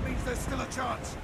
That means there's still a chance.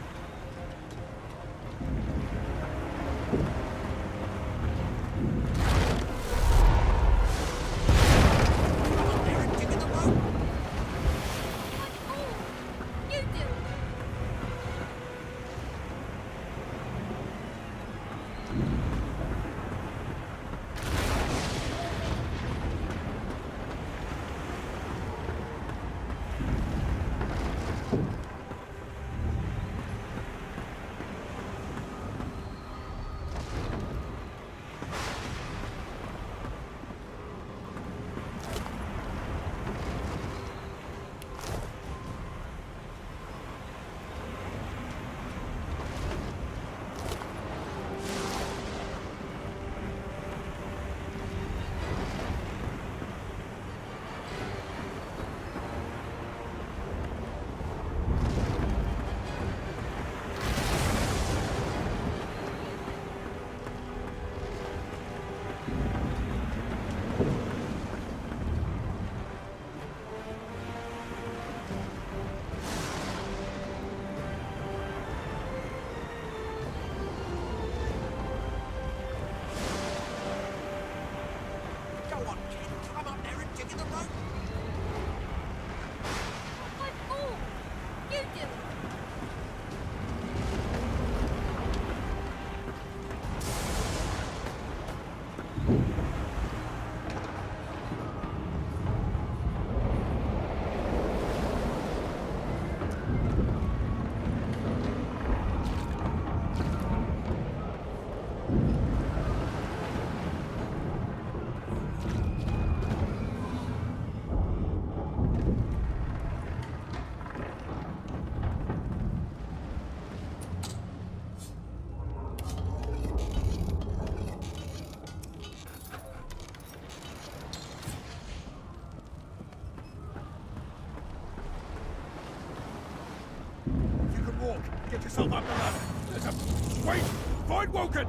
Walk. Get yourself up the ladder. There's a... Wait! Find Woken!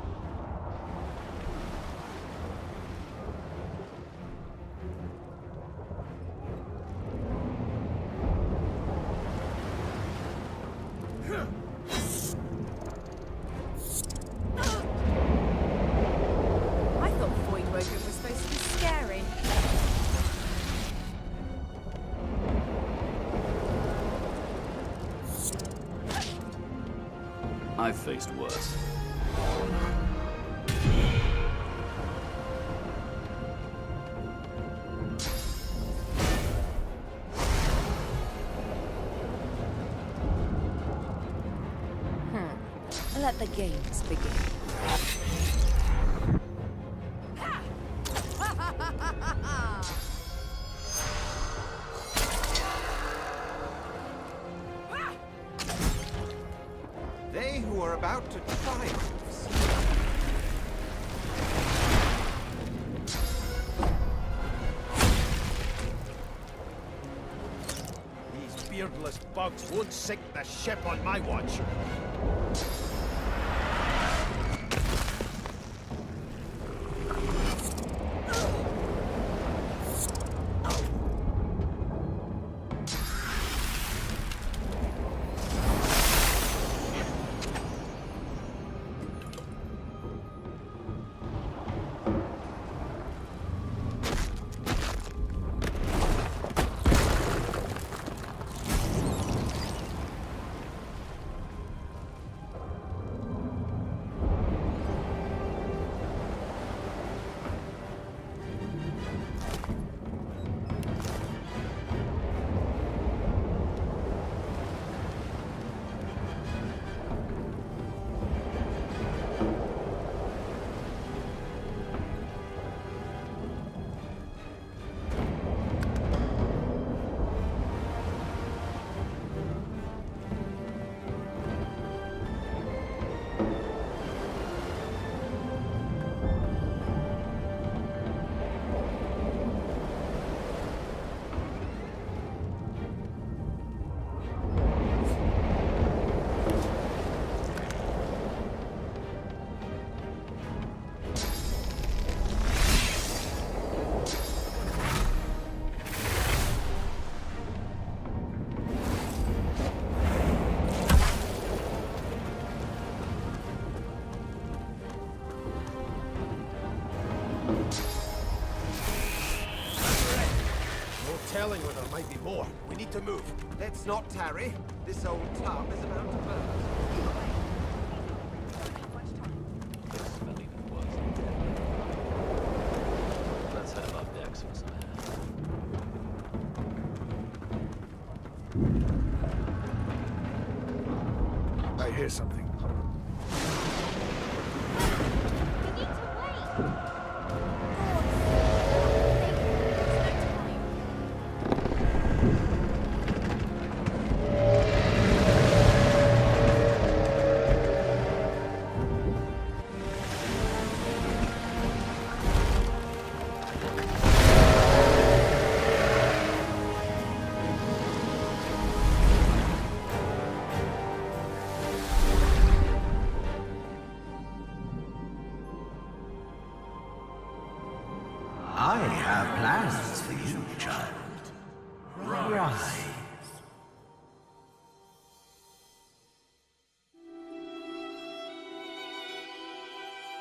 I thought Void Woken was supposed to be scary. I've faced worse. Let the games begin. They who are about to triumph. These beardless bugs won't sink the ship on my watch. smelling where there might be more. We need to move. Let's not tarry. This old tub is about to burst. They smell even worse. Let's head above decks for some air. I hear something. We need to wait. I have plans for you, child. Rise.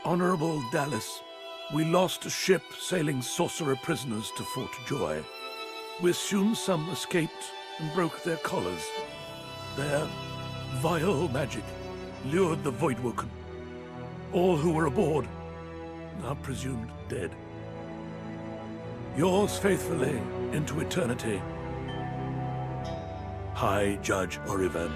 Honorable Dallas, we lost a ship sailing sorcerer prisoners to Fort Joy. We assume some escaped and broke their collars. Their vile magic lured the Voidwoken. All who were aboard are presumed dead. Yours faithfully into eternity, High Judge Oriven.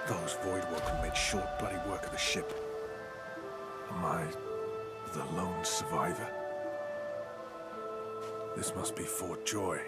Those Voidwoken made short bloody work of the ship. Am I the lone survivor? This must be Fort Joy.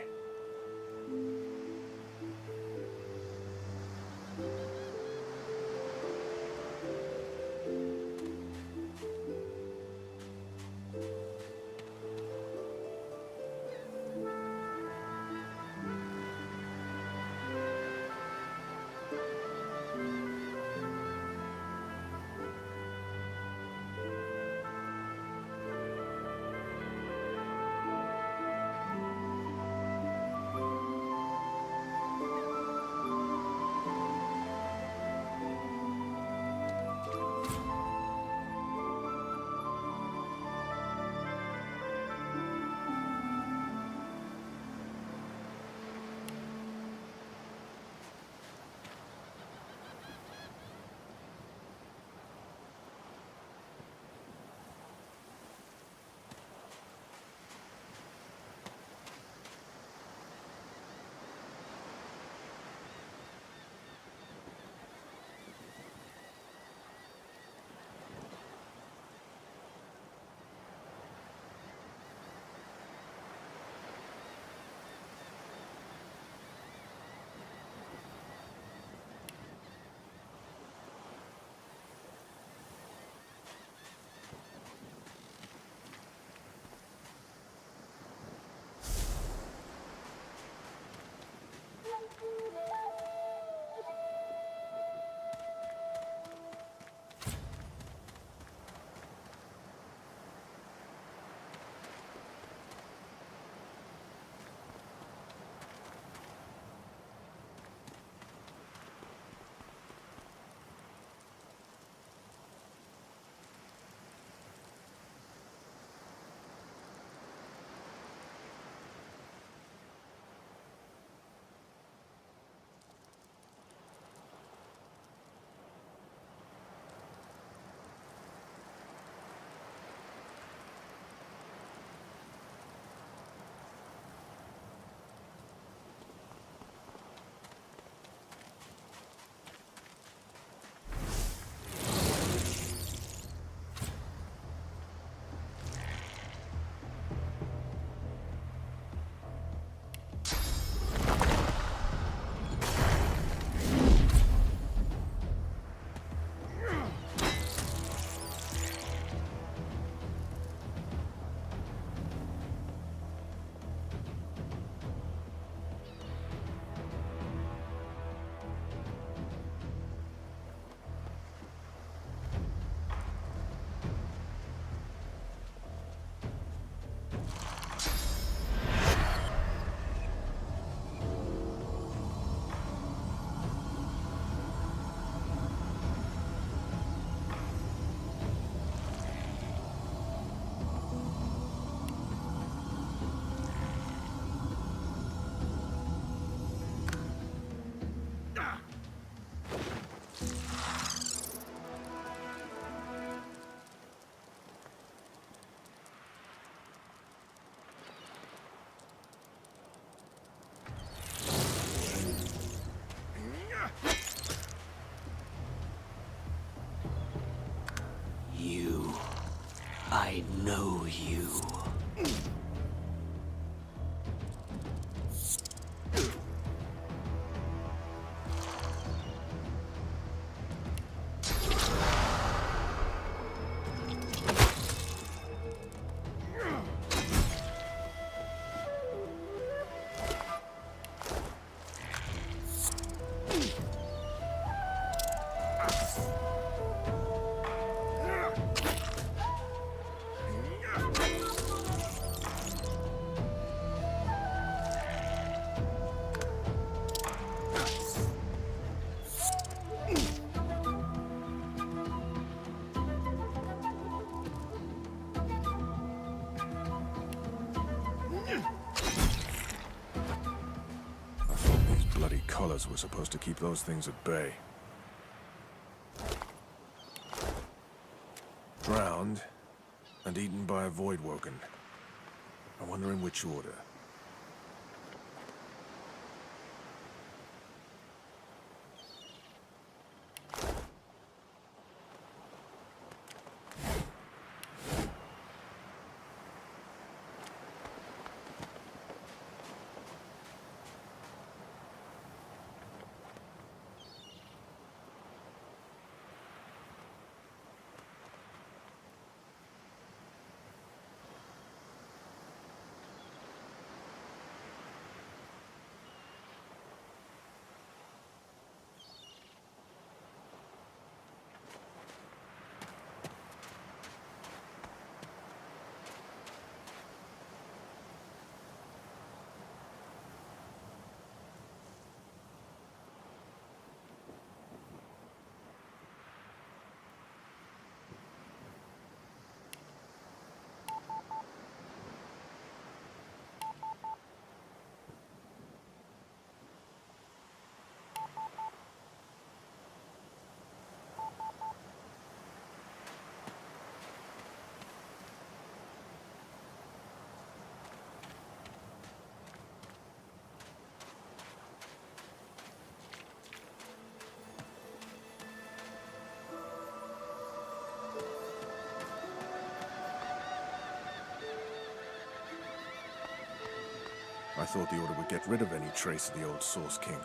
I know you. These bloody collars were supposed to keep those things at bay. Drowned and eaten by a void woken. I wonder in which order. I thought the Order would get rid of any trace of the old Source King.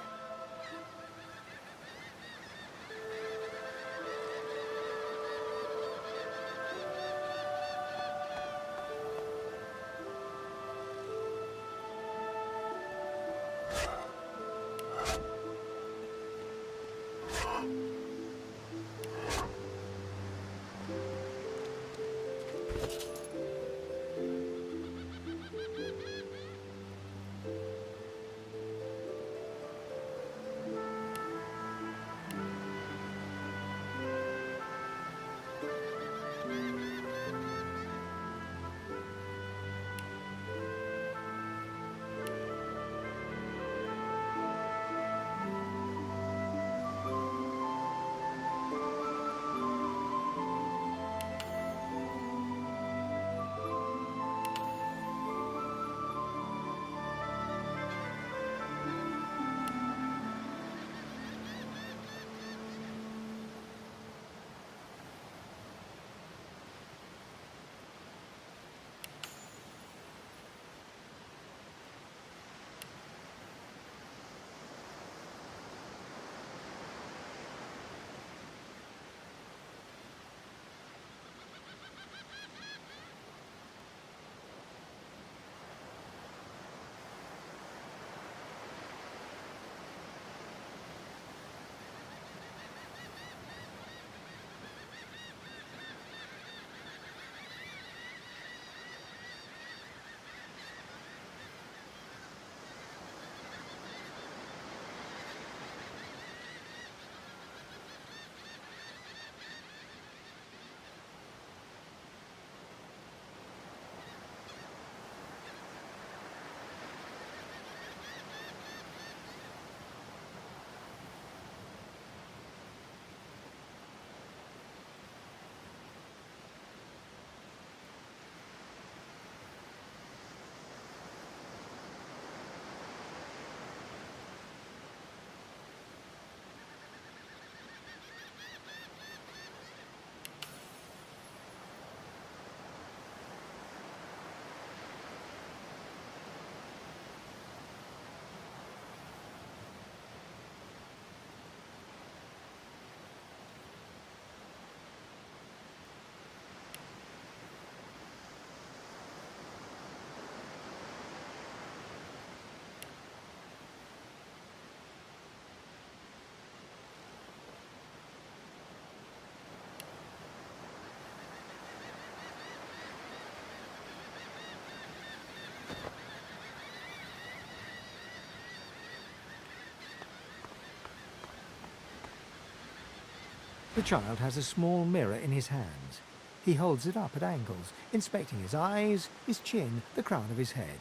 The child has a small mirror in his hands. He holds it up at angles, inspecting his eyes, his chin, the crown of his head.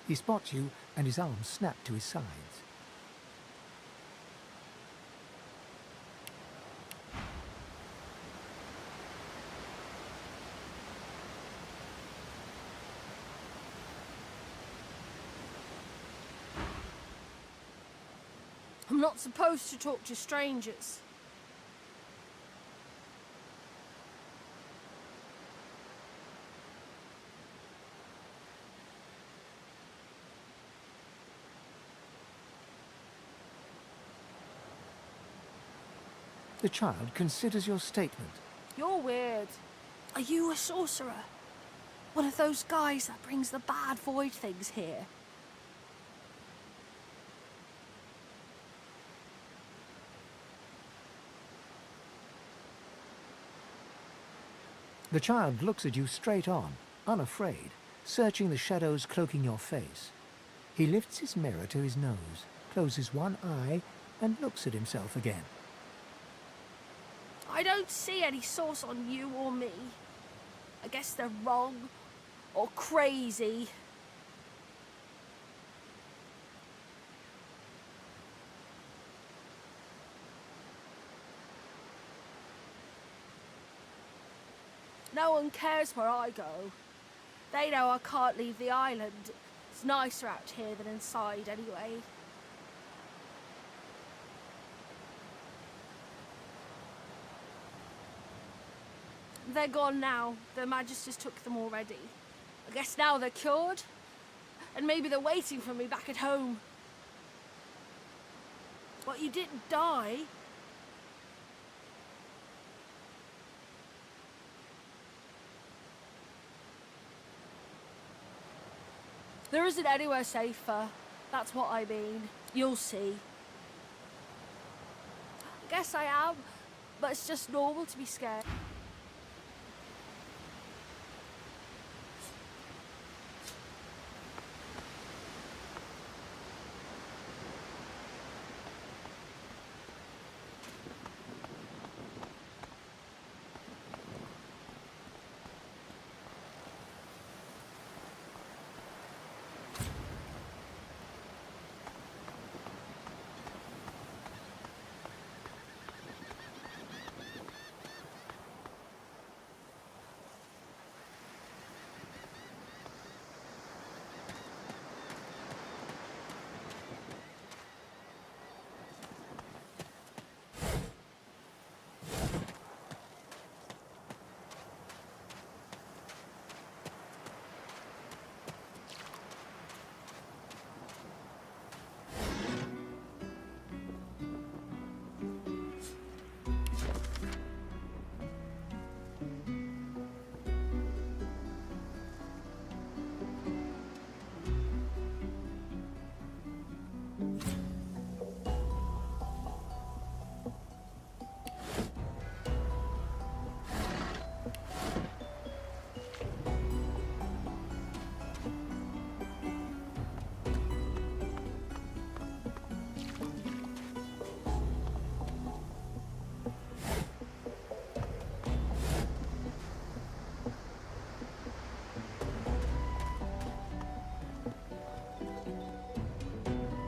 He spots you, and his arms snap to his sides. I'm not supposed to talk to strangers. The child considers your statement. You're weird. Are you a sorcerer? One of those guys that brings the bad void things here? The child looks at you straight on, unafraid, searching the shadows cloaking your face. He lifts his mirror to his nose, closes one eye, and looks at himself again. I don't see any source on you or me. I guess they're wrong or crazy. No one cares where I go. They know I can't leave the island. It's nicer out here than inside anyway. They're gone now. Their Majesties took them already. I guess now they're cured. And maybe they're waiting for me back at home. But you didn't die. There isn't anywhere safer. That's what I mean. You'll see. I guess I am, but it's just normal to be scared.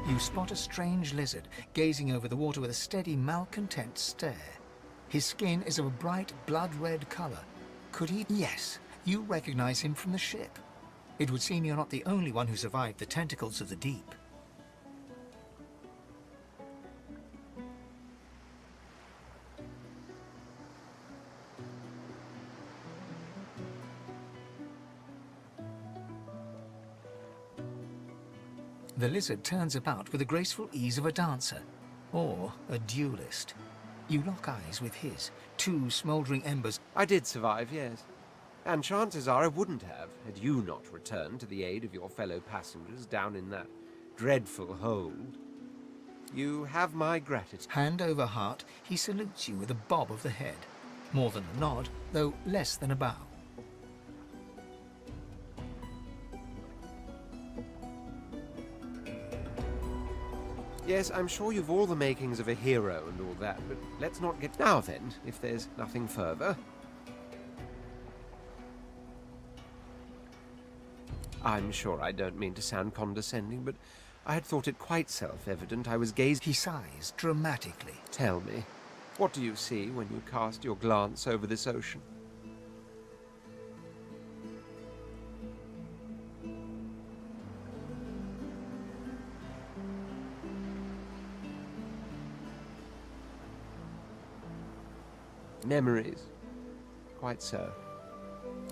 You spot a strange lizard gazing over the water with a steady, malcontent stare. His skin is of a bright, blood-red color. Could he? Yes, you recognize him from the ship. It would seem you're not the only one who survived the tentacles of the deep. The lizard turns about with the graceful ease of a dancer, or a duelist. You lock eyes with his, two smouldering embers. I did survive, yes. And chances are I wouldn't have, had you not returned to the aid of your fellow passengers down in that dreadful hold. You have my gratitude. Hand over heart, he salutes you with a bob of the head. More than a nod, though less than a bow. Yes, I'm sure you've all the makings of a hero and all that, but let's not get... Now then, if there's nothing further... I'm sure I don't mean to sound condescending, but I had thought it quite self-evident I was gazing... He sighs dramatically. Tell me, what do you see when you cast your glance over this ocean? Memories. Quite so.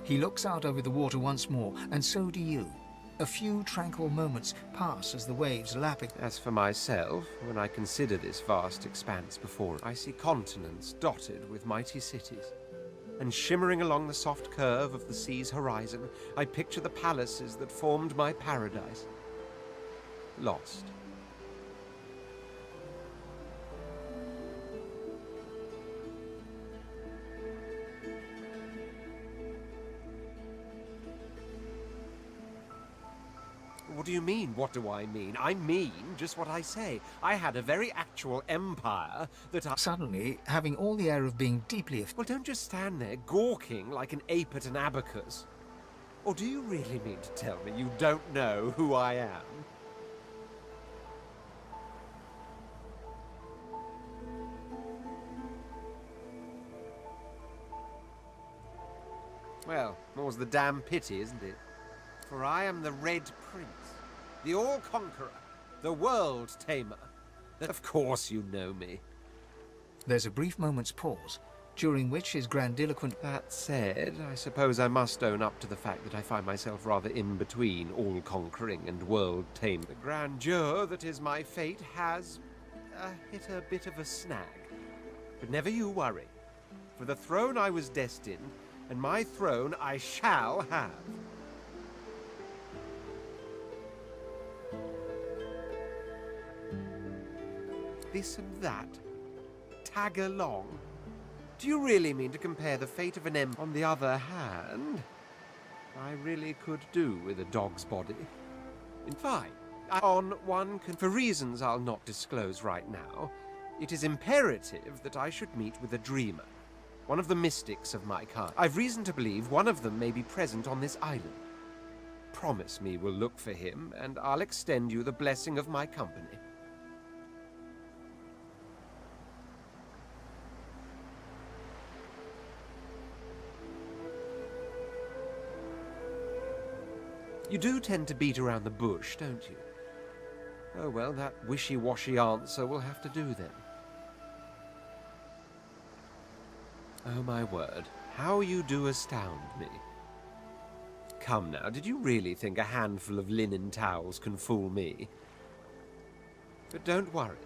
He looks out over the water once more, and so do you. A few tranquil moments pass as the waves lap it. As for myself, when I consider this vast expanse before, I see continents dotted with mighty cities. And shimmering along the soft curve of the sea's horizon, I picture the palaces that formed my paradise. Lost. What do you mean, what do I mean? I mean just what I say. I had a very actual empire that I... Suddenly, having all the air of being deeply... Well, don't just stand there gawking like an ape at an abacus. Or do you really mean to tell me you don't know who I am? Well, more's the damn pity, isn't it? For I am the Red Prince, the All-Conqueror, the World-Tamer. Of course you know me. There's a brief moment's pause, during which his grandiloquent... That said, I suppose I must own up to the fact that I find myself rather in between all-conquering and world-tamer. The grandeur that is my fate has hit a bit of a snag. But never you worry. For the throne I was destined, and my throne I shall have. This and that. Tag along. Do you really mean to compare the fate of an empire? On the other hand, I really could do with a dog's body. In fine, on one can... For reasons I'll not disclose right now, it is imperative that I should meet with a dreamer. One of the mystics of my kind. I've reason to believe one of them may be present on this island. Promise me we'll look for him, and I'll extend you the blessing of my company. You do tend to beat around the bush, don't you? Oh well, that wishy-washy answer will have to do then. Oh my word, how you do astound me. Come now, did you really think a handful of linen towels can fool me? But don't worry.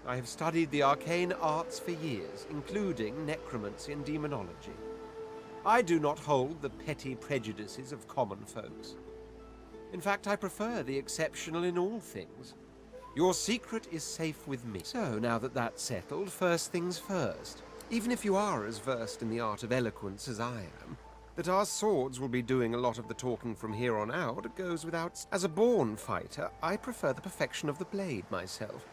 I have studied the arcane arts for years, including necromancy and demonology. I do not hold the petty prejudices of common folks. In fact, I prefer the exceptional in all things. Your secret is safe with me. So, now that that's settled, first things first. Even if you are as versed in the art of eloquence as I am, that our swords will be doing a lot of the talking from here on out goes without... As a born fighter, I prefer the perfection of the blade myself.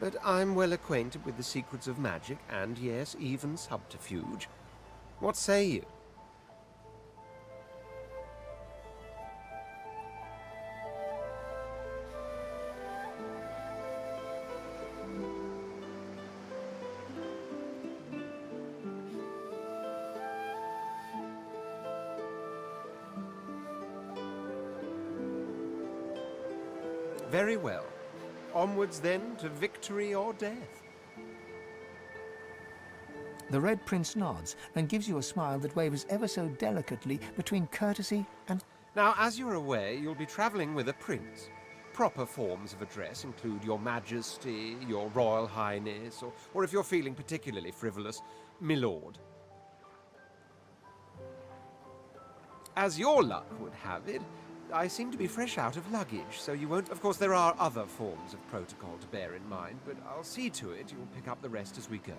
But I'm well acquainted with the secrets of magic, and yes, even subterfuge. What say you? Very well. Onwards then to victory or death. The Red Prince nods and gives you a smile that wavers ever so delicately between courtesy and... Now, as you're aware, you'll be travelling with a prince. Proper forms of address include Your Majesty, Your Royal Highness, or if you're feeling particularly frivolous, My Lord. As your luck would have it, I seem to be fresh out of luggage, so you won't... Of course, there are other forms of protocol to bear in mind, but I'll see to it you'll pick up the rest as we go.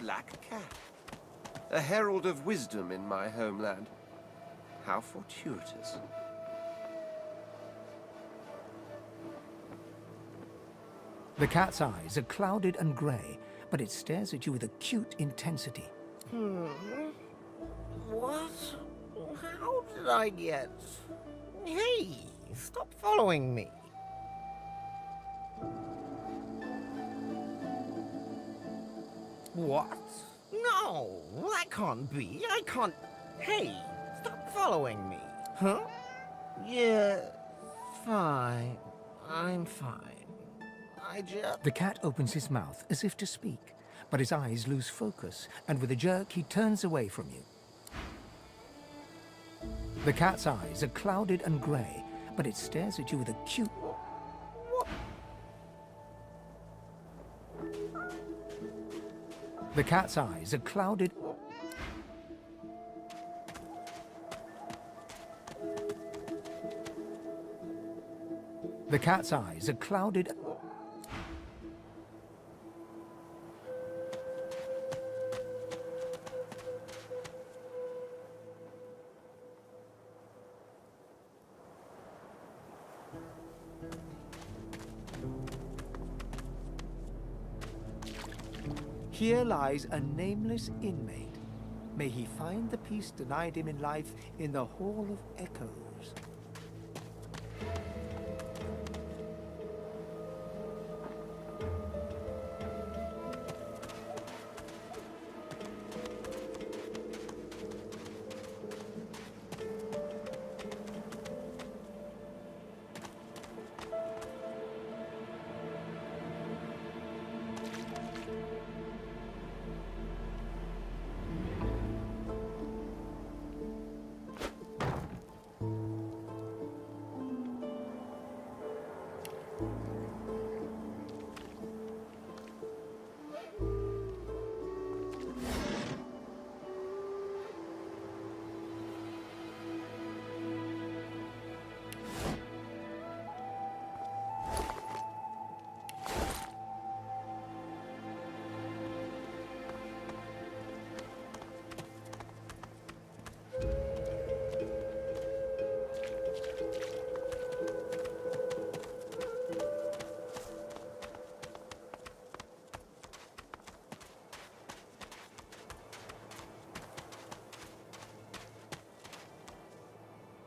black cat. A herald of wisdom in my homeland. How fortuitous. The cat's eyes are clouded and grey, but it stares at you with acute intensity. What? How did I get... Hey, stop following me. What? No, that can't be. I can't... Hey, stop following me. Huh? Yeah, fine. I'm fine. I just... The cat opens his mouth as if to speak, but his eyes lose focus, and with a jerk he turns away from you. The cat's eyes are clouded and grey, but it stares at you with acute... The cat's eyes are clouded... The cat's eyes are clouded... Here lies a nameless inmate. May he find the peace denied him in life in the Hall of Echoes.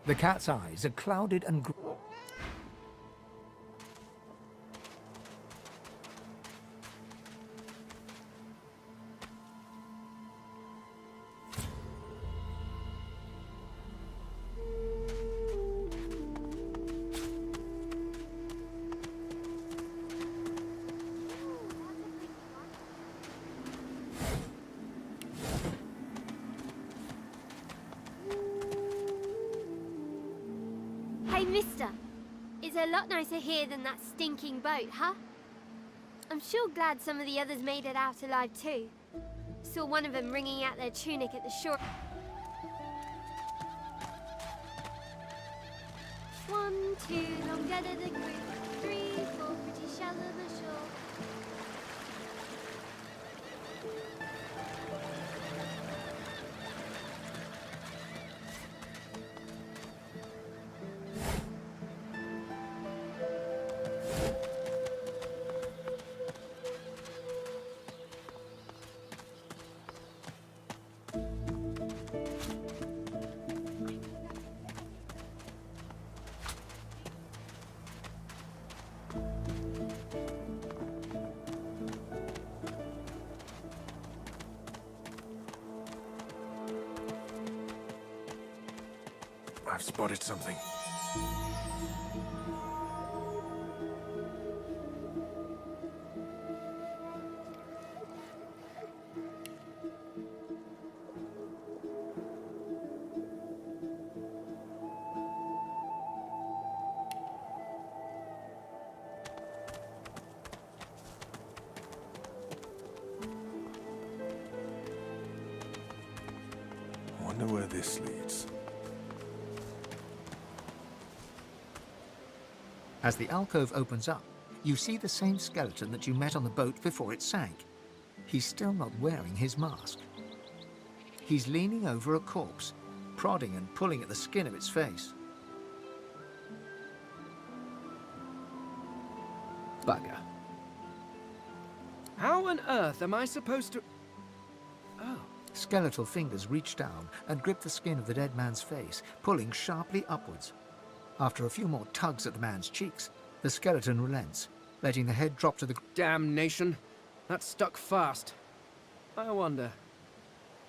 The cat's eyes are clouded and... Hey, mister. It's a lot nicer here than that stinking boat, huh? I'm sure glad some of the others made it out alive too. Saw one of them wringing out their tunic at the shore. 1, 2, long dead of the crew. 3, 4, pretty shallow the shore. I've spotted something. I wonder where this leads. As the alcove opens up, you see the same skeleton that you met on the boat before it sank. He's still not wearing his mask. He's leaning over a corpse, prodding and pulling at the skin of its face. Bugger. How on earth am I supposed to... Oh. Skeletal fingers reach down and grip the skin of the dead man's face, pulling sharply upwards. After a few more tugs at the man's cheeks, the skeleton relents, letting the head drop to the... Damnation! That stuck fast. I wonder,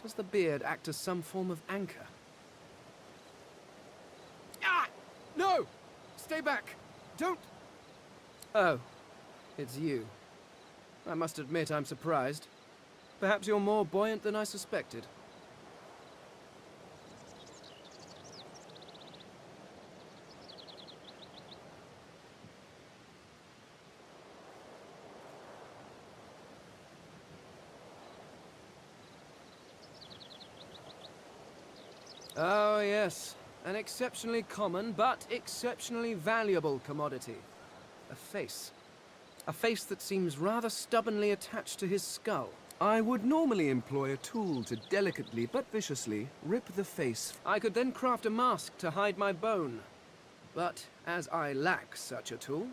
does the beard act as some form of anchor? Ah! No! Stay back! Don't... Oh, it's you. I must admit I'm surprised. Perhaps you're more buoyant than I suspected. Oh, yes. An exceptionally common, but exceptionally valuable commodity. A face. A face that seems rather stubbornly attached to his skull. I would normally employ a tool to delicately but viciously rip the face. I could then craft a mask to hide my bone. But as I lack such a tool...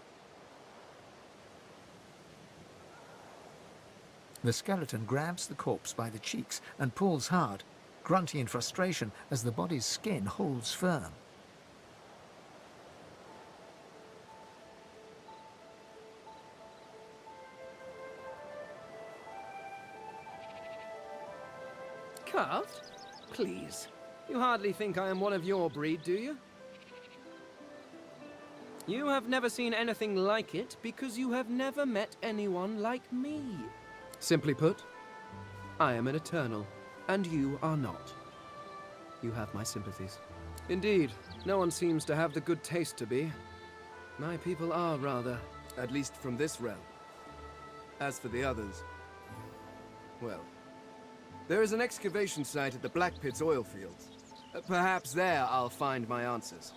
The skeleton grabs the corpse by the cheeks and pulls hard, grunting in frustration as the body's skin holds firm. Carved? Please. You hardly think I am one of your breed, do you? You have never seen anything like it because you have never met anyone like me. Simply put, I am an eternal, and you are not. You have my sympathies. Indeed, no one seems to have the good taste to be. My people are rather, at least from this realm. As for the others, well... There is an excavation site at the Black Pit's oil fields. Perhaps there I'll find my answers.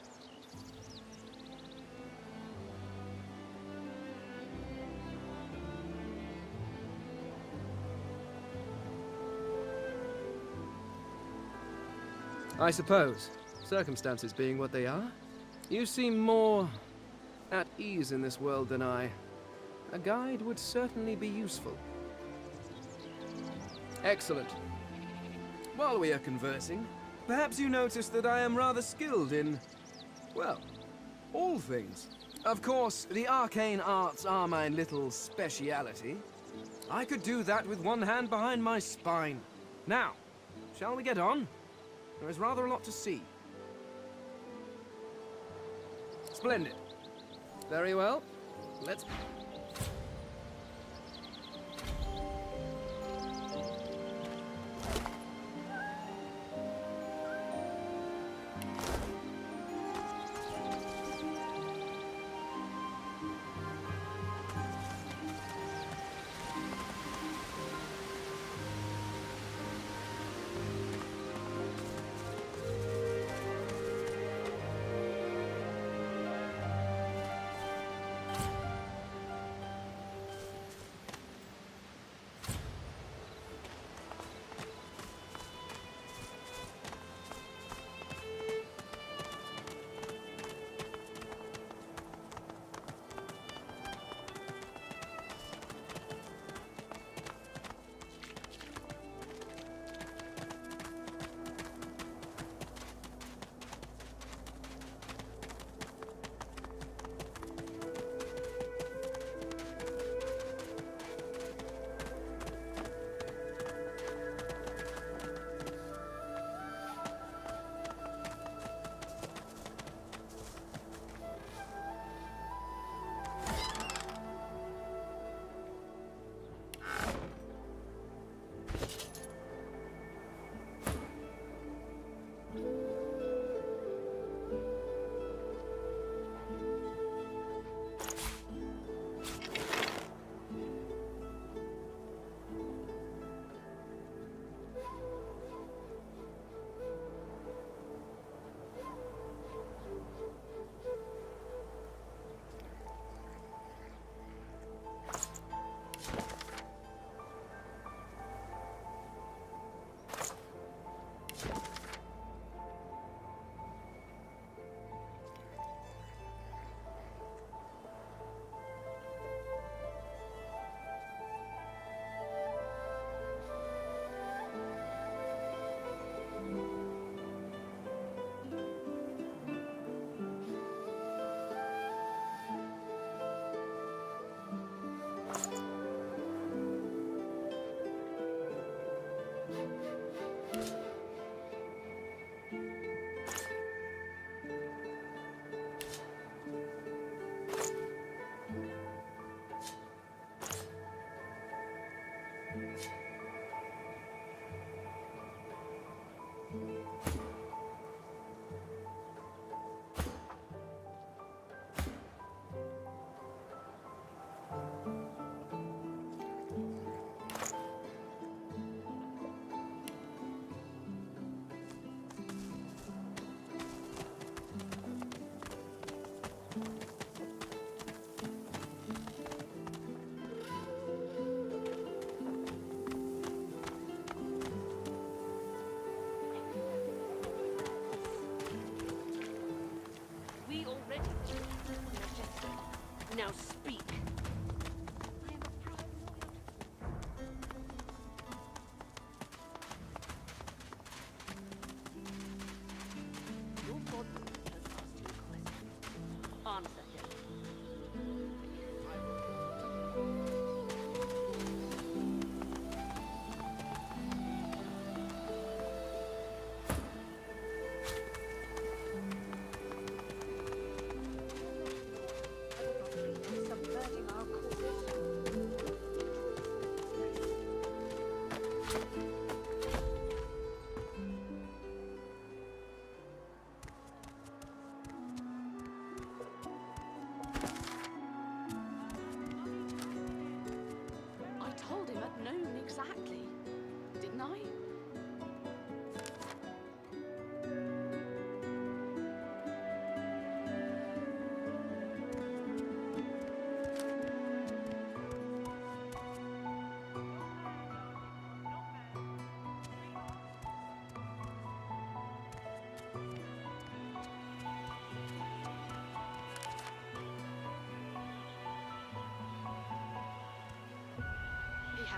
I suppose, circumstances being what they are, you seem more at ease in this world than I. A guide would certainly be useful. Excellent. While we are conversing, perhaps you notice that I am rather skilled in, well, all things. Of course, the arcane arts are my little speciality. I could do that with one hand behind my spine. Now, shall we get on? There is rather a lot to see. Splendid. Very well. Let's...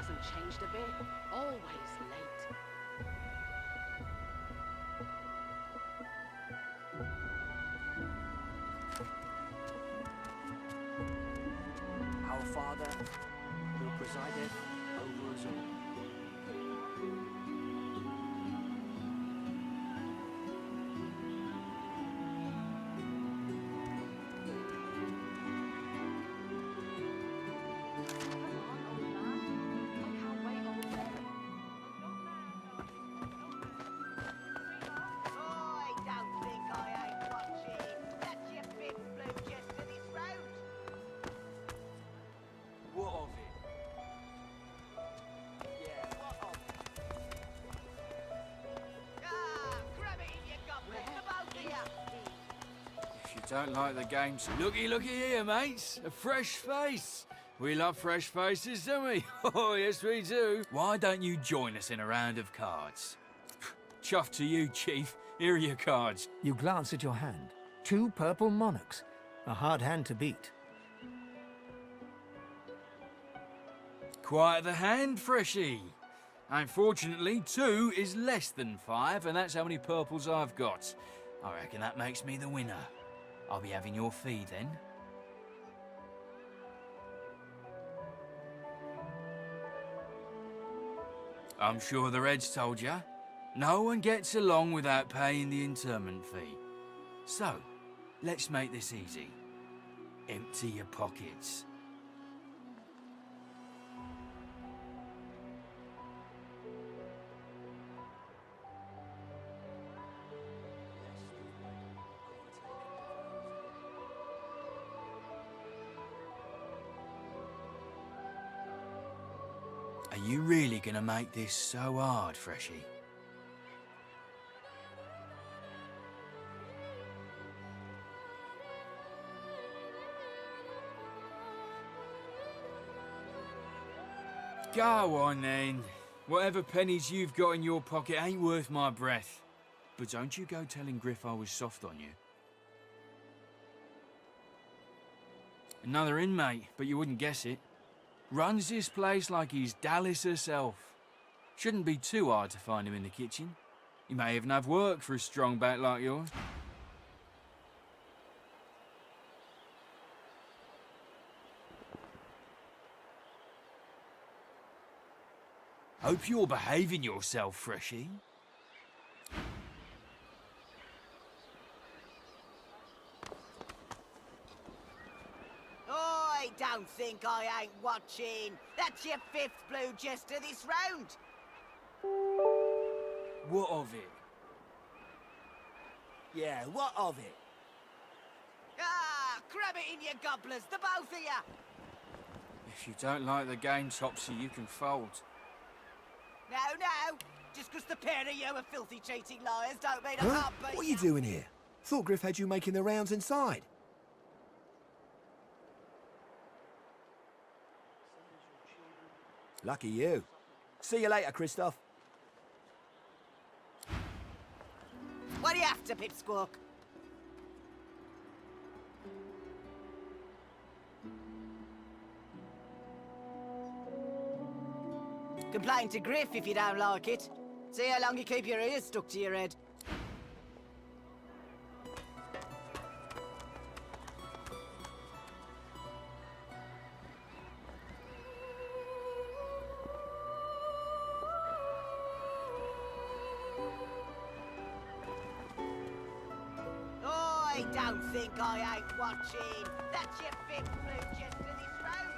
hasn't changed a bit. Always late. Our Father, who presideth over us all. Don't like the games. Looky here, mates. A fresh face. We love fresh faces, don't we? Oh, yes, we do. Why don't you join us in a round of cards? Chuff to you, Chief. Here are your cards. You glance at your hand. 2 purple monarchs. A hard hand to beat. Quite the hand, Freshie. Unfortunately, 2 is less than 5, and that's how many purples I've got. I reckon that makes me the winner. I'll be having your fee then. I'm sure the Reds told you. No one gets along without paying the interment fee. So, let's make this easy. Empty your pockets. Are you really gonna make this so hard, Freshie? Go on then. Whatever pennies you've got in your pocket ain't worth my breath. But don't you go telling Griff I was soft on you. Another inmate, but you wouldn't guess it. Runs this place like he's Dallas herself. Shouldn't be too hard to find him in the kitchen. He may even have work for a strong back like yours. Hope you're behaving yourself, Freshie. I don't think I ain't watching. That's your 5th blue jester this round. What of it? Yeah, what of it? Ah, grab it in your gobblers, the both of you. If you don't like the game, Topsy, you can fold. No. Just 'cause the pair of you are filthy cheating liars don't mean I can't beat What are you doing here? Thought Griff had you making the rounds inside. Lucky you. See you later, Christoph. What are you after, Pipsqueak? Complain to Griff if you don't like it. See how long you keep your ears stuck to your head. I don't think I ain't watching. That's your 5th blue jester this round.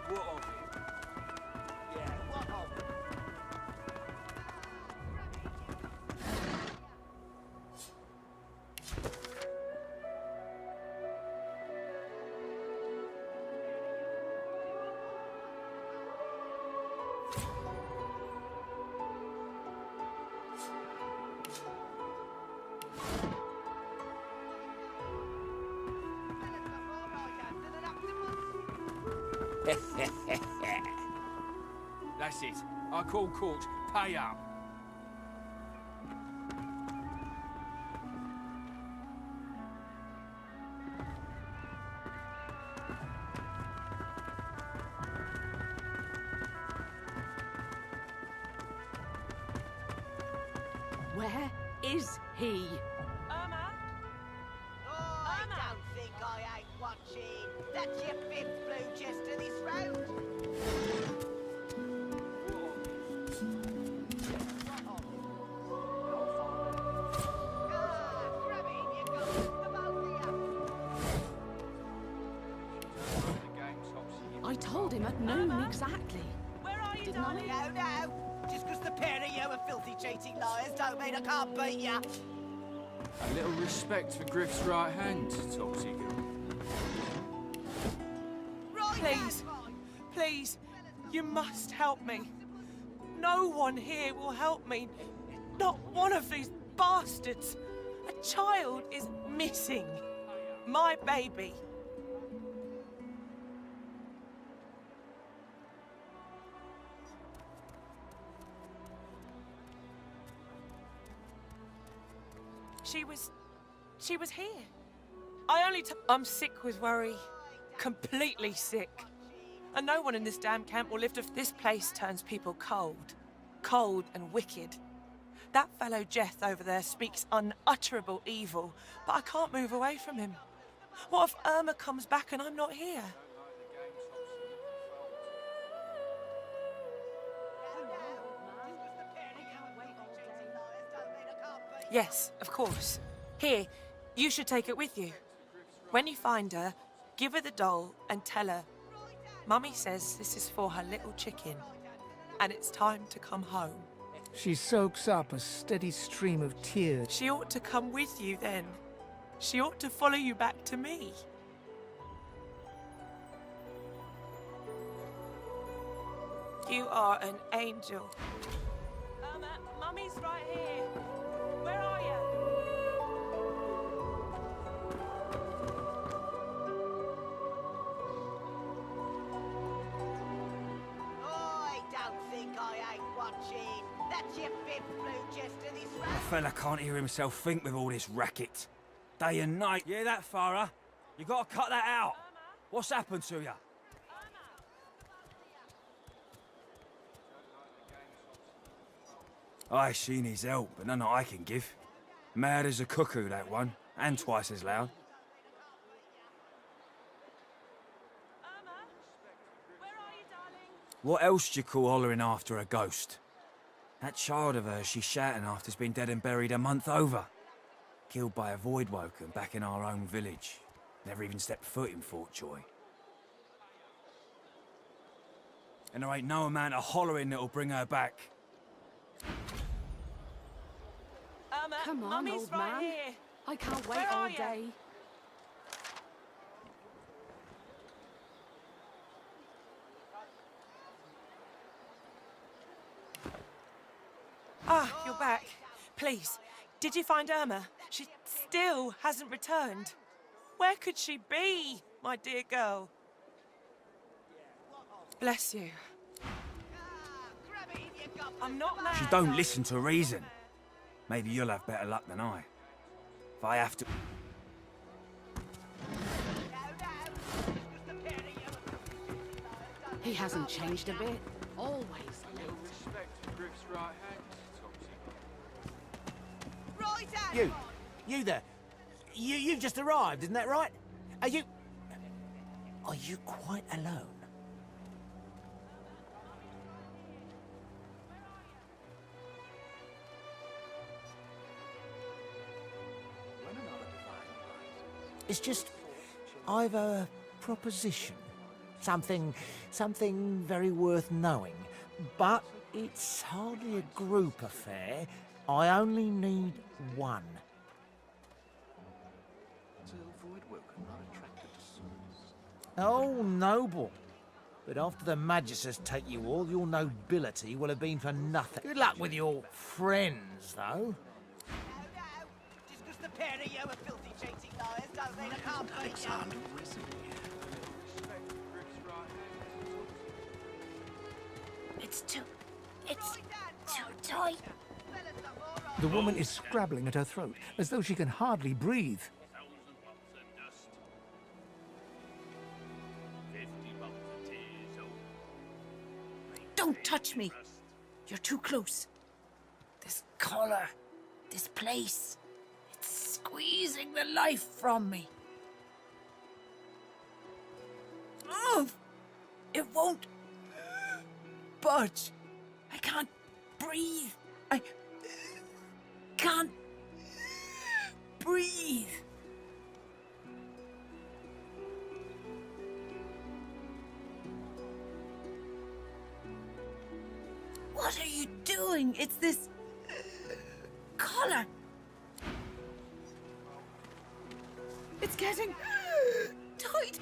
What of it? Yeah, what of it? That's it. I call court. Pay up. Where is he? Irma? Oh, I don't think I ain't watching. That's your fifth blue chest of this road. I told him at noon exactly. Where are you, Didn't I? darling? No, no. Just 'cause the pair of you are filthy, cheating liars don't mean I can't beat ya. A little respect for Griff's right hand, Topsy girl. Please, please, you must help me. No one here will help me. Not one of these bastards. A child is missing. My baby. She was here. I'm sick with worry. Completely sick. And no one in this damn camp will lift if this place turns people cold. Cold and wicked. That fellow Jeth over there speaks unutterable evil, but I can't move away from him. What if Irma comes back and I'm not here? Yes, of course. Here, you should take it with you. When you find her, give her the doll and tell her, Mummy says this is for her little chicken, and it's time to come home. She soaks up a steady stream of tears. She ought to come with you then. She ought to follow you back to me. You are an angel. Mummy's right here. Where are you? I don't think I ain't watching. That's your fifth blue chest of this road. The fella can't hear himself think with all this racket. Day and night. Yeah, that Farah. You gotta cut that out. What's happened to you? Aye, she needs help, but none that I can give. Mad as a cuckoo, that one, and twice as loud. What else do you call hollering after a ghost? That child of hers she's shouting after's been dead and buried a month over. Killed by a void woken back in our own village. Never even stepped foot in Fort Joy. And there ain't no amount of hollering that'll bring her back. Come on, Mummy's old right man. here. I can't wait Where all are you? day. Ah, you're back. Please, did you find Irma? She still hasn't returned. Where could she be, my dear girl? Bless you. I'm not mad. She don't listen to reason. Maybe you'll have better luck than I. If I have to... He hasn't changed a bit. Always late. Respect for Griff's right hand, Right, You there. You've just arrived, isn't that right? Are you quite alone? It's just, I've a proposition. Something very worth knowing. But it's hardly a group affair. I only need one. Oh, noble. But after the Magisters take you all, your nobility will have been for nothing. Good luck with your friends, though. Just 'cause the pair of you are filthy, cheating liars don't mean I can't beat you. It's too tight. The woman is scrabbling at her throat, as though she can hardly breathe. Don't touch me. You're too close. This collar. This place, it's squeezing the life from me. Move! It won't budge. I can't breathe. I can't breathe. What are you doing? It's this collar. It's getting tight.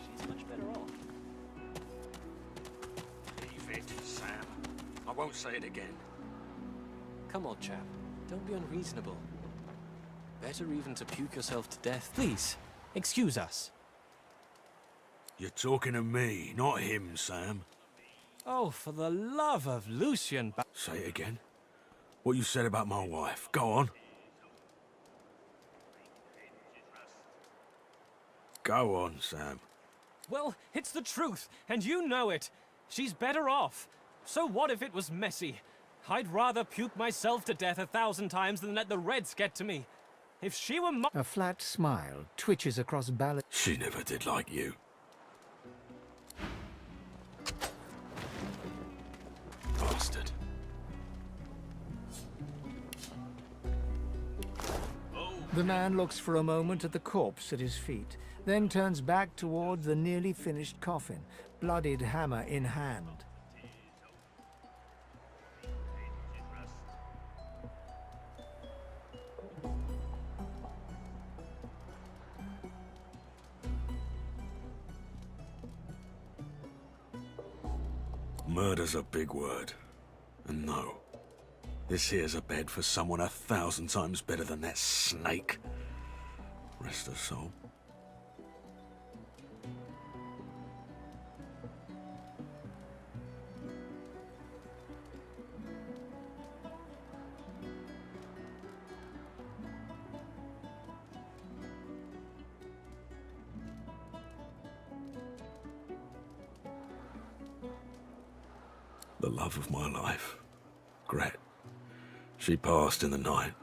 She's much better off. Leave it, Sam. I won't say it again. Come on, chap. Don't be unreasonable. Better even to puke yourself to death. Please, excuse us. You're talking to me, not him, Sam. Oh, for the love of Lucian... Say it again. What you said about my wife. Go on. Go on, Sam. Well, it's the truth, and you know it. She's better off. So what if it was messy? I'd rather puke myself to death 1,000 times than let the Reds get to me. If she were A flat smile twitches across Ballard. She never did like you. Bastard. The man looks for a moment at the corpse at his feet, then turns back towards the nearly finished coffin, bloodied hammer in hand. Murder's a big word. And no, this here's a bed for someone 1,000 times better than that snake. Rest her soul. The love of my life, Gret. She passed in the night.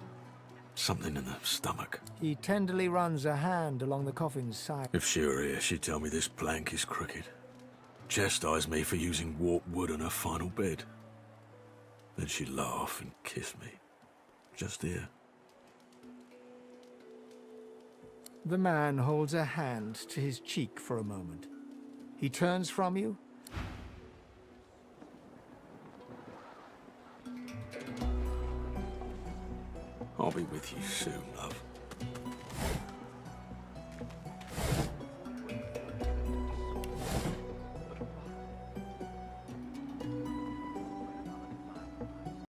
Something in the stomach. He tenderly runs a hand along the coffin's side. If she were here, she'd tell me this plank is crooked. Chastise me for using warped wood on her final bed. Then she'd laugh and kiss me. Just here. The man holds a hand to his cheek for a moment. He turns from you. I'll be with you soon, love.